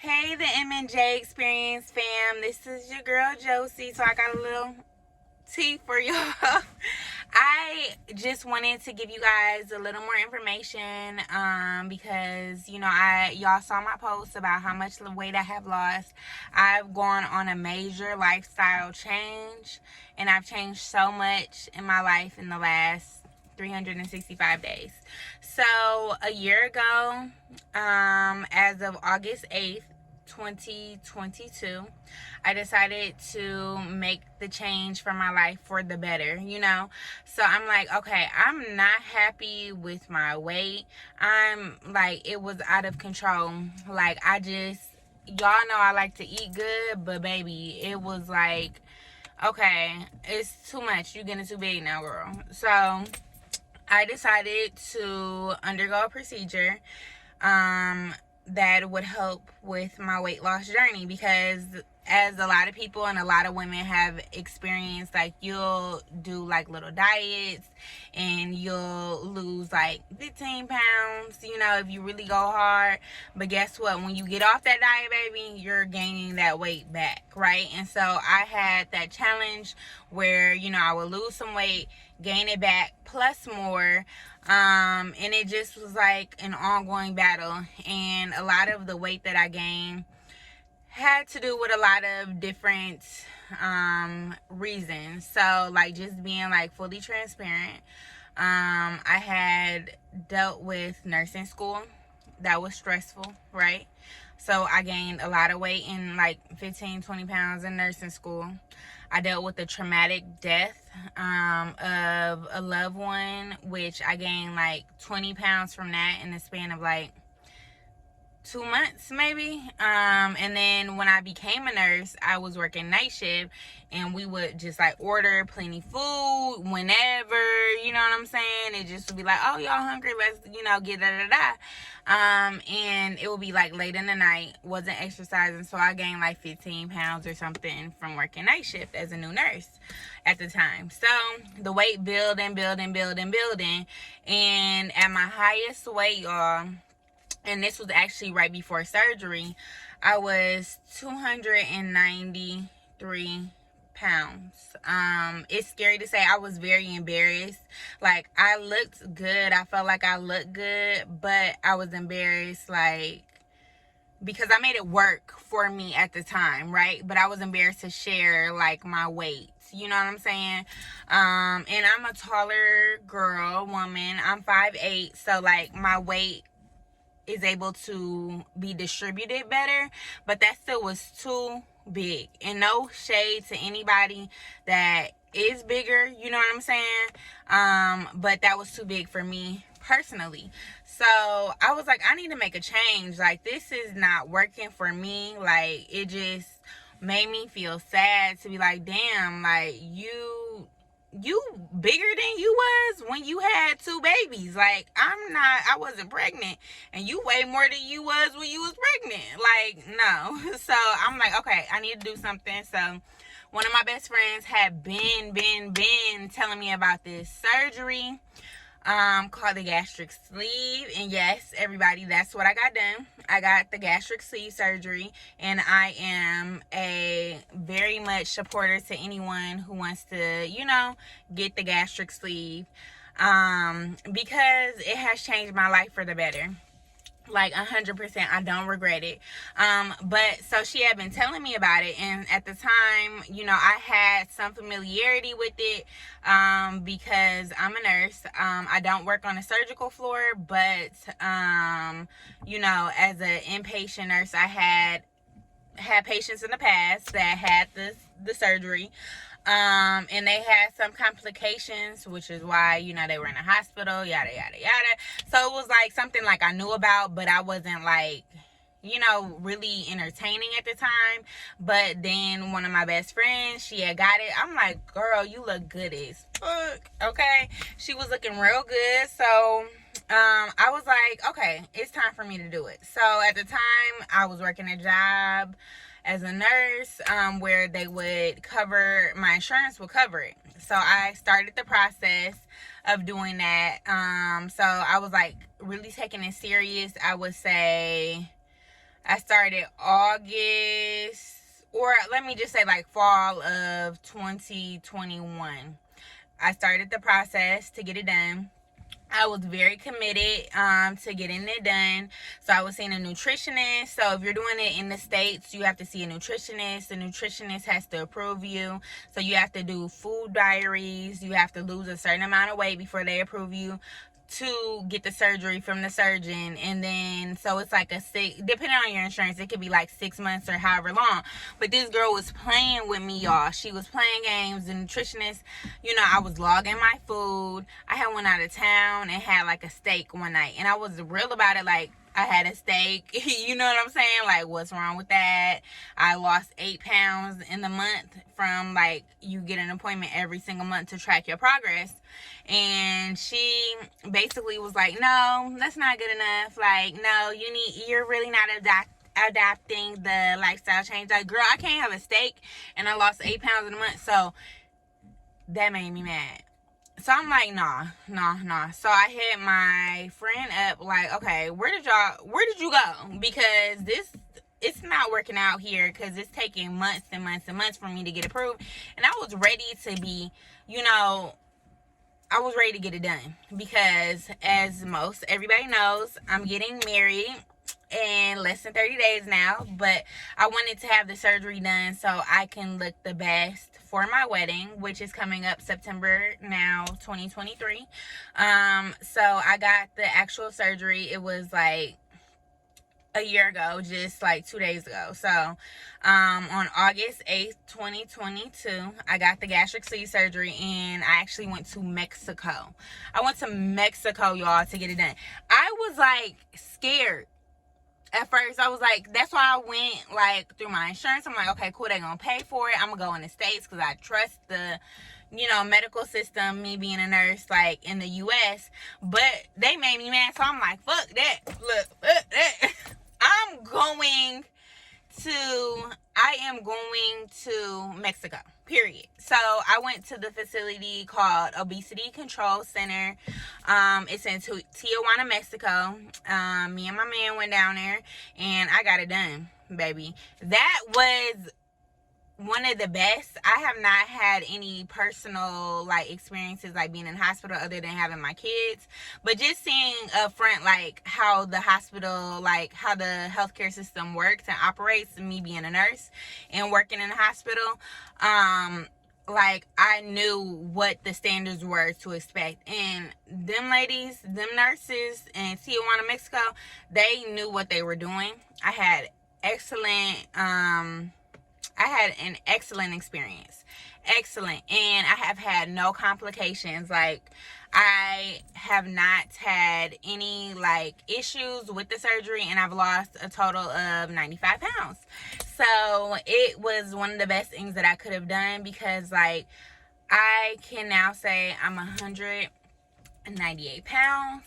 Hey, the M&J Experience fam. This is your girl Josie. So I got a little tea for y'all. I just wanted to give you guys a little more information because y'all saw my post about how much weight I have lost. I've gone on a major lifestyle change, and I've changed so much in my life in the last 365 days. So a year ago, as of August 8th, 2022, I decided to make the change for my life for the better, So I'm like, okay, I'm not happy with my weight. I'm like, it was out of control. Like, y'all know I like to eat good, but baby, it was like, okay, it's too much. You're getting too big now, girl. So I decided to undergo a procedure that would help with my weight loss journey, because as a lot of people and a lot of women have experienced, like, you'll do like little diets and you'll lose like 15 pounds, if you really go hard. But guess what? When you get off that diet, baby, you're gaining that weight back, right? And so I had that challenge where, I would lose some weight, gain it back, plus more. And it just was like an ongoing battle. And a lot of the weight that I gained had to do with a lot of different reasons. So, like, just being like fully transparent, I had dealt with nursing school. That was stressful, right? So I gained a lot of weight, in like 15-20 pounds in nursing school. I dealt with the traumatic death of a loved one, which I gained like 20 pounds from that in the span of like 2 months maybe. And then when I became a nurse, I was working night shift, and we would just like order plenty food whenever, you know what I'm saying? It just would be like, oh, y'all hungry, let's get and it would be like late in the night, wasn't exercising, so I gained like 15 pounds or something from working night shift as a new nurse at the time. So the weight building, and at my highest weight, y'all, and this was actually right before surgery, I was 293 pounds. It's scary to say. I was very embarrassed. Like, I looked good. I felt like I looked good, but I was embarrassed, like, because I made it work for me at the time, right? But I was embarrassed to share like my weight. You know what I'm saying? And I'm a taller woman. I'm 5'8", so like my weight is able to be distributed better, but that still was too big. And no shade to anybody that is bigger, you know what I'm saying? But that was too big for me personally. So I was like, I need to make a change. Like, this is not working for me. Like, it just made me feel sad to be like, damn, like, you bigger than you was when you had 2 babies. Like, I wasn't pregnant, and you weigh more than you was when you was pregnant. Like, no. So I'm like, okay, I need to do something. So one of my best friends had been telling me about this surgery called the gastric sleeve. And yes, everybody, that's what I got done. I got the gastric sleeve surgery, and I am a very much supporter to anyone who wants to, get the gastric sleeve, because it has changed my life for the better. Like 100%, I don't regret it. But so she had been telling me about it, and at the time, I had some familiarity with it, because I'm a nurse. I don't work on a surgical floor, but as an inpatient nurse, I had patients in the past that had the surgery. And they had some complications, which is why, they were in a hospital, yada, yada, yada. So it was like something like I knew about, but I wasn't like, really entertaining at the time. But then one of my best friends, she had got it. I'm like, girl, you look good as fuck, okay? She was looking real good. So I was like, okay, it's time for me to do it. So at the time, I was working a job as a nurse, where they would cover, my insurance would cover it. So I started the process of doing that. So I was like really taking it serious. I would say I started August, or let me just say like fall of 2021. I started the process to get it done. I was very committed to getting it done. So I was seeing a nutritionist. So if you're doing it in the States, you have to see a nutritionist. The nutritionist has to approve you. So you have to do food diaries. You have to lose a certain amount of weight before they approve you to get the surgery from the surgeon. And then so it's like depending on your insurance, it could be like 6 months or however long. But this girl was playing with me, y'all. She was playing games. The nutritionist, I was logging my food. I had went out of town and had like a steak one night, and I was real about it. Like, I had a steak. You know what I'm saying? Like, what's wrong with that? I lost 8 pounds in the month from, like, you get an appointment every single month to track your progress. And she basically was like, no, that's not good enough. Like, no, you're really not adapting the lifestyle change. Like, girl, I can't have a steak and I lost 8 pounds in a month. So that made me mad. So I'm like, nah. So I hit my friend up, like, okay, where did you go? Because it's not working out here, because it's taking months and months and months for me to get approved. And I was ready to be, I was ready to get it done, because as everybody knows, I'm getting married in less than 30 days now, but I wanted to have the surgery done so I can look the best for my wedding, which is coming up September now, 2023. So I got the actual surgery. It was like a year ago, just like 2 days ago. So on August 8th, 2022, I got the gastric sleeve surgery, and I actually went to Mexico. I went to Mexico, y'all, to get it done. I was like scared. At first, I was like, that's why I went like through my insurance. I'm like, okay, cool, they're gonna pay for it. I'm gonna go in the States because I trust the medical system, me being a nurse, like, in the US. But they made me mad, so I'm like, fuck that. Look, fuck that. I am going to Mexico, period. So I went to the facility called Obesity Control Center. It's in Teaaaaaa, Mexico. Me and my man went down there, and I got it done, baby. That was one of the best. I have not had any personal like experiences like being in hospital other than having my kids, but just seeing up front like how the hospital, like how the healthcare system works and operates, me being a nurse and working in the hospital, like I knew what the standards were to expect. And them ladies, them nurses in Tijuana, Mexico, they knew what they were doing. I had an excellent experience. Excellent. And I have had no complications. Like, I have not had any like issues with the surgery, and I've lost a total of 95 pounds. So it was one of the best things that I could have done, because like I can now say I'm 198 pounds.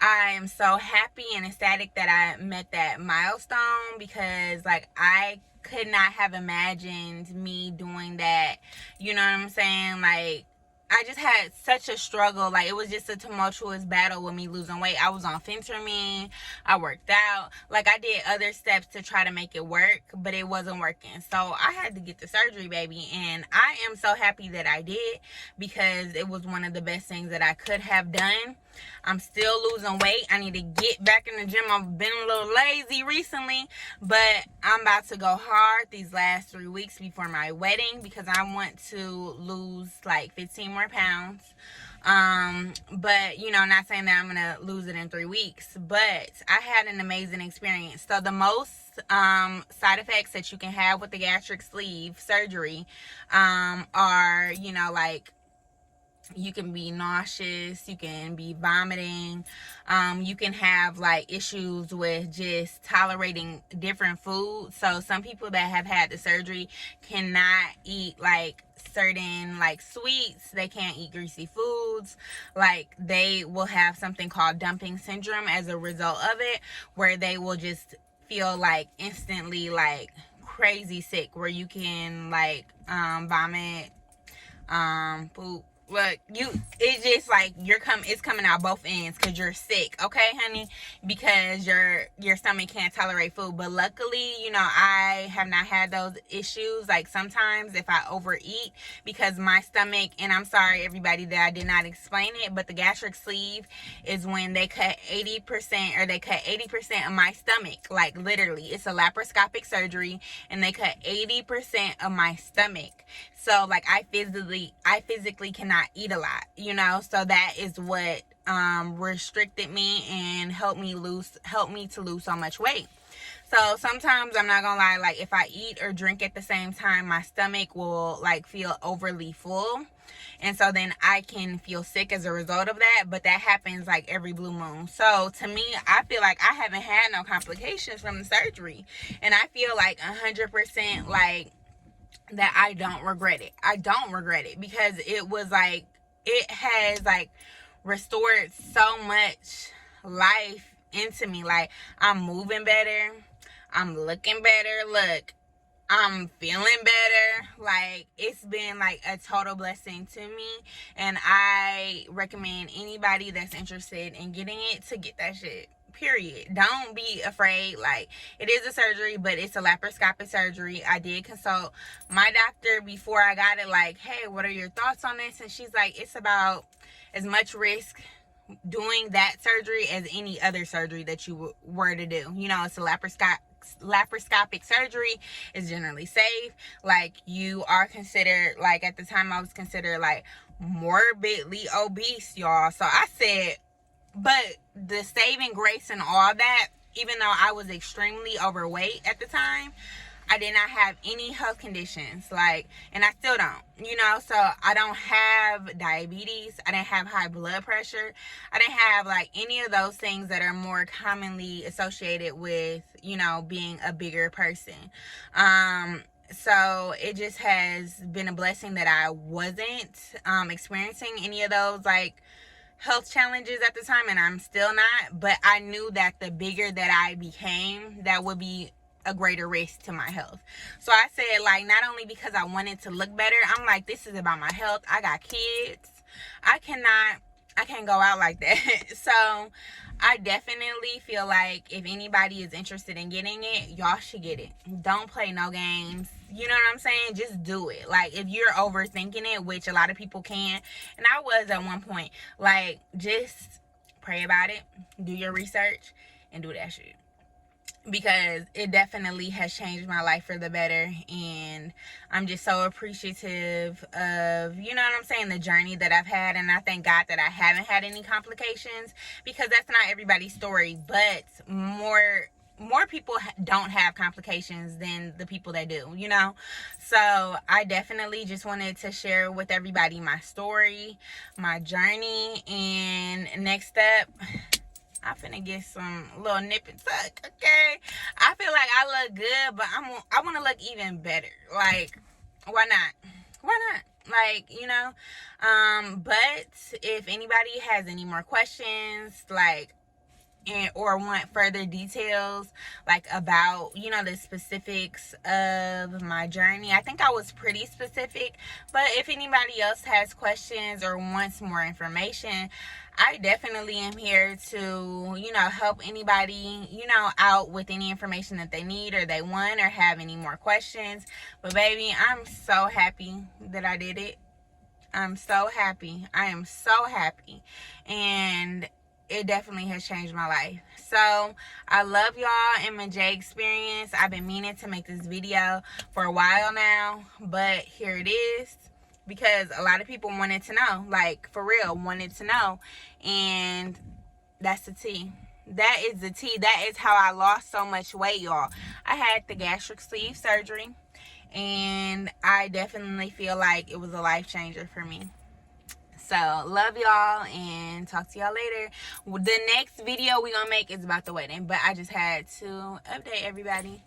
I am so happy and ecstatic that I met that milestone, because like I could not have imagined me doing that. You know what I'm saying? Like, I just had such a struggle. Like, it was just a tumultuous battle with me losing weight. I was on phentermine. I worked out. Like, I did other steps to try to make it work, but it wasn't working. So I had to get the surgery, baby. And I am so happy that I did, because it was one of the best things that I could have done. I'm still losing weight. I need to get back in the gym. I've been a little lazy recently, but I'm about to go hard these last 3 weeks before my wedding, because I want to lose like 15 more pounds. But not saying that I'm gonna lose it in 3 weeks, but I had an amazing experience. So the most side effects that you can have with the gastric sleeve surgery are, like, you can be nauseous, you can be vomiting, you can have like issues with just tolerating different foods. So some people that have had the surgery cannot eat like certain like sweets, they can't eat greasy foods. Like, they will have something called dumping syndrome as a result of it, where they will just feel like instantly like crazy sick, where you can like vomit, poop, Look, it's just like it's coming out both ends because you're sick, okay, honey, because your stomach can't tolerate food. But luckily, I have not had those issues. Like sometimes if I overeat, because my stomach, and I'm sorry everybody that I did not explain it, but the gastric sleeve is when they cut 80%, or they cut 80% of my stomach. Like literally, it's a laparoscopic surgery, and they cut 80% of my stomach. So like I physically cannot eat a lot, so that is what restricted me and helped me to lose so much weight. So sometimes, I'm not gonna lie, like if I eat or drink at the same time, my stomach will like feel overly full, and so then I can feel sick as a result of that. But that happens like every blue moon. So to me, I feel like I haven't had no complications from the surgery, and I feel like 100% like that I don't regret it. I don't regret it because it has like restored so much life into me. Like I'm moving better, I'm looking better. Look, I'm feeling better. Like it's been like a total blessing to me, and I recommend anybody that's interested in getting it to get that shit. Period. Don't be afraid. Like it is a surgery, but it's a laparoscopic surgery. I did consult my doctor before I got it, like, hey, what are your thoughts on this? And she's like, it's about as much risk doing that surgery as any other surgery that you were to do. It's a laparoscopic surgery. Is generally safe. Like you are considered, like at the time I was considered like morbidly obese, y'all. So I said, but the saving grace and all that, even though I was extremely overweight at the time, I did not have any health conditions, and I still don't, so I don't have diabetes, I didn't have high blood pressure, I didn't have like any of those things that are more commonly associated with, being a bigger person. So it just has been a blessing that I wasn't experiencing any of those like health challenges at the time, and I'm still not. But I knew that the bigger that I became, that would be a greater risk to my health. So I said, like, not only because I wanted to look better, I'm like, this is about my health. I got kids. I can't go out like that. So I definitely feel like if anybody is interested in getting it, y'all should get it. Don't play no games. You know what I'm saying? Just do it. Like if you're overthinking it, which a lot of people can, and I was at one point, like just pray about it, do your research, and do that shit. Because it definitely has changed my life for the better, and I'm just so appreciative of, the journey that I've had. And I thank God that I haven't had any complications, because that's not everybody's story. But more people don't have complications than the people that do, so I definitely just wanted to share with everybody my story, my journey. And next up, I'm finna get some little nip and tuck, okay? I feel like I look good, but I want to look even better. Like, why not? Why not? Like, but if anybody has any more questions, like, or want further details, like about, the specifics of my journey, I think I was pretty specific. But if anybody else has questions or wants more information, I definitely am here to, help anybody, out with any information that they need or they want or have any more questions. But baby, I'm so happy that I did it. I'm so happy. I am so happy. And it definitely has changed my life. So I love y'all and my J experience. I've been meaning to make this video for a while now, but here it is, because a lot of people wanted to know, like for real wanted to know. And that's the tea. That is the tea. That is how I lost so much weight, y'all. I had the gastric sleeve surgery, and I definitely feel like it was a life changer for me. So love y'all, and talk to y'all later. The next video we gonna make is about the wedding, but I just had to update everybody.